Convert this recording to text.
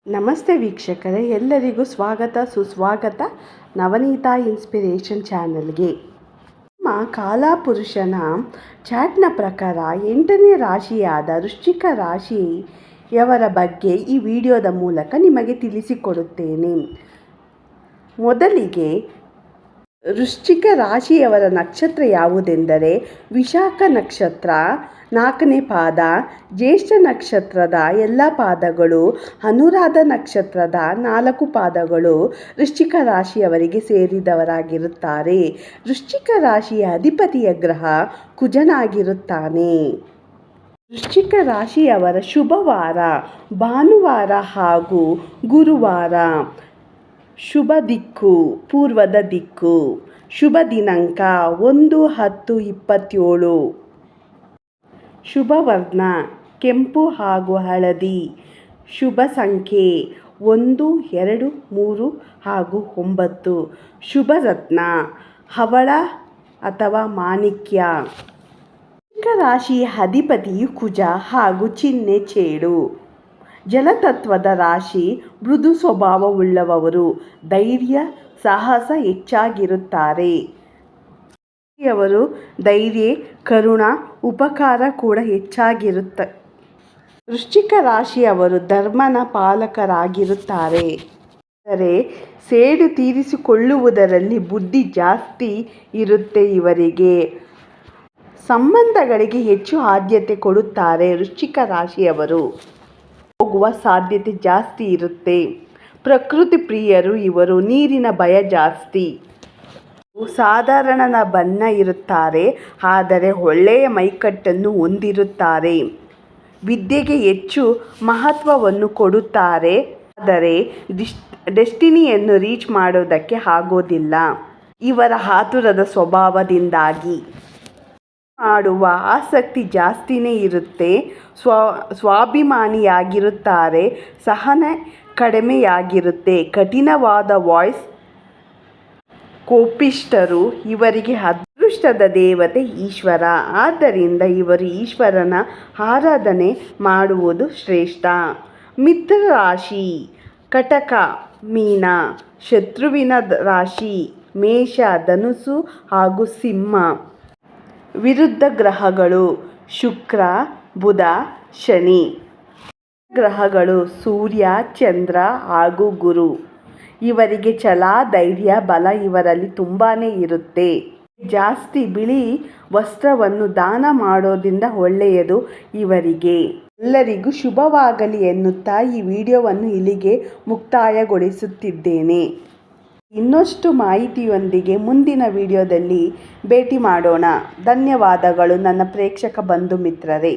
ನಮಸ್ತೆ ವೀಕ್ಷಕರೇ, ಎಲ್ಲರಿಗೂ ಸ್ವಾಗತ ಸುಸ್ವಾಗತ ನವನೀತಾ ಇನ್ಸ್ಪಿರೇಷನ್ ಚಾನಲ್ಗೆ. ನಮ್ಮ ಕಾಲಪುರುಷನ ಚಾಟ್ನ ಪ್ರಕಾರ 8ನೇ ರಾಶಿಯಾದ ವೃಶ್ಚಿಕ ರಾಶಿಯವರ ಬಗ್ಗೆ ಈ ವಿಡಿಯೋದ ಮೂಲಕ ನಿಮಗೆ ತಿಳಿಸಿಕೊಡುತ್ತೇನೆ. ಮೊದಲಿಗೆ ವೃಶ್ಚಿಕ ರಾಶಿಯವರ ನಕ್ಷತ್ರ ಯಾವುದೆಂದರೆ ವಿಶಾಖ ನಕ್ಷತ್ರ 4ನೇ ಪಾದ, ಜ್ಯೇಷ್ಠ ನಕ್ಷತ್ರದ ಎಲ್ಲ ಪಾದಗಳು, ಅನುರಾಧ ನಕ್ಷತ್ರದ 4 ಪಾದಗಳು ವೃಶ್ಚಿಕ ರಾಶಿಯವರಿಗೆ ಸೇರಿದವರಾಗಿರುತ್ತಾರೆ. ವೃಶ್ಚಿಕ ರಾಶಿಯ ಅಧಿಪತಿಯ ಗ್ರಹ ಕುಜನಾಗಿರುತ್ತಾನೆ. ವೃಶ್ಚಿಕ ರಾಶಿಯವರ ಶುಭವಾರ ಭಾನುವಾರ ಹಾಗೂ ಗುರುವಾರ. ಶುಭ ದಿಕ್ಕು ಪೂರ್ವದ ದಿಕ್ಕು. ಶುಭ ದಿನಾಂಕ 1/10/27. ಶುಭ ವರ್ಣ ಕೆಂಪು ಹಾಗೂ ಹಳದಿ. ಶುಭ ಸಂಖ್ಯೆ 1, 2, 3 ಹಾಗೂ 9. ಶುಭ ರತ್ನ ಹವಳ ಅಥವಾ ಮಾಣಿಕ್ಯ. ವೃಶ್ಚಿಕ ರಾಶಿಯ ಅಧಿಪತಿಯು ಕುಜ ಹಾಗೂ ಚಿಹ್ನೆ ಚೇಳು. ಜಲತತ್ವದ ರಾಶಿ. ಮೃದು ಸ್ವಭಾವವುಳ್ಳವರು, ಧೈರ್ಯ ಸಾಹಸ ಹೆಚ್ಚಾಗಿರುತ್ತಾರೆ. ಅವರು ಧೈರ್ಯ, ಕರುಣ, ಉಪಕಾರ ಕೂಡ ಹೆಚ್ಚಾಗಿರುತ್ತೆ. ವೃಶ್ಚಿಕ ರಾಶಿಯವರು ಧರ್ಮನ ಪಾಲಕರಾಗಿರುತ್ತಾರೆ. ಆದರೆ ಸೇಡು ತೀರಿಸಿಕೊಳ್ಳುವುದರಲ್ಲಿ ಬುದ್ಧಿ ಜಾಸ್ತಿ ಇರುತ್ತೆ ಇವರಿಗೆ. ಸಂಬಂಧಗಳಿಗೆ ಹೆಚ್ಚು ಆದ್ಯತೆ ಕೊಡುತ್ತಾರೆ. ವೃಶ್ಚಿಕ ರಾಶಿಯವರು ಹೋಗುವ ಸಾಧ್ಯತೆ ಜಾಸ್ತಿ ಇರುತ್ತೆ. ಪ್ರಕೃತಿ ಪ್ರಿಯರು ಇವರು. ನೀರಿನ ಭಯ ಜಾಸ್ತಿ. ಸಾಧಾರಣ ಬಣ್ಣ ಇರುತ್ತಾರೆ, ಆದರೆ ಒಳ್ಳೆಯ ಮೈಕಟ್ಟನ್ನು ಹೊಂದಿರುತ್ತಾರೆ. ವಿದ್ಯೆಗೆ ಹೆಚ್ಚು ಮಹತ್ವವನ್ನು ಕೊಡುತ್ತಾರೆ, ಆದರೆ ಡೆಸ್ಟಿನಿಯನ್ನು ರೀಚ್ ಮಾಡೋದಕ್ಕೆ ಆಗೋದಿಲ್ಲ ಇವರ ಆತುರದ ಸ್ವಭಾವದಿಂದಾಗಿ. ಮಾಡುವ ಆಸಕ್ತಿ ಜಾಸ್ತಿನೇ ಇರುತ್ತೆ. ಸ್ವಾಭಿಮಾನಿಯಾಗಿರುತ್ತಾರೆ. ಸಹನೆ ಕಡಿಮೆಯಾಗಿರುತ್ತೆ. ಕಠಿಣವಾದ ವಾಯ್ಸ್. ಕೋಪಿಷ್ಠರು. ಇವರಿಗೆ ಅದೃಷ್ಟದ ದೇವತೆ ಈಶ್ವರ. ಆದ್ದರಿಂದ ಇವರು ಈಶ್ವರನ ಆರಾಧನೆ ಮಾಡುವುದು ಶ್ರೇಷ್ಠ. ಮಿತ್ರ ರಾಶಿ ಕಟಕ ಮೀನ. ಶತ್ರುವಿನ ರಾಶಿ ಮೇಷ, ಧನುಸ್ಸು ಹಾಗೂ ಸಿಂಹ. ವಿರುದ್ಧ ಗ್ರಹಗಳು ಶುಕ್ರ, ಬುಧ, ಶನಿ. ಗ್ರಹಗಳು ಸೂರ್ಯ, ಚಂದ್ರ ಹಾಗೂ ಗುರು. ಇವರಿಗೆ ಛಲ, ಧೈರ್ಯ, ಬಲ ಇವರಲ್ಲಿ ತುಂಬಾ ಇರುತ್ತೆ. ಜಾಸ್ತಿ ಬಿಳಿ ವಸ್ತ್ರವನ್ನು ದಾನ ಮಾಡೋದ್ರಿಂದ ಒಳ್ಳೆಯದು ಇವರಿಗೆ. ಎಲ್ಲರಿಗೂ ಶುಭವಾಗಲಿ ಎನ್ನುತ್ತಾ ಈ ವಿಡಿಯೋವನ್ನು ಇಲ್ಲಿಗೆ ಮುಕ್ತಾಯಗೊಳಿಸುತ್ತಿದ್ದೇನೆ. ಇನ್ನಷ್ಟು ಮಾಹಿತಿಯೊಂದಿಗೆ ಮುಂದಿನ ವಿಡಿಯೋದಲ್ಲಿ ಭೇಟಿ ಮಾಡೋಣ. ಧನ್ಯವಾದಗಳು ನನ್ನ ಪ್ರೇಕ್ಷಕ ಬಂಧು ಮಿತ್ರರೇ.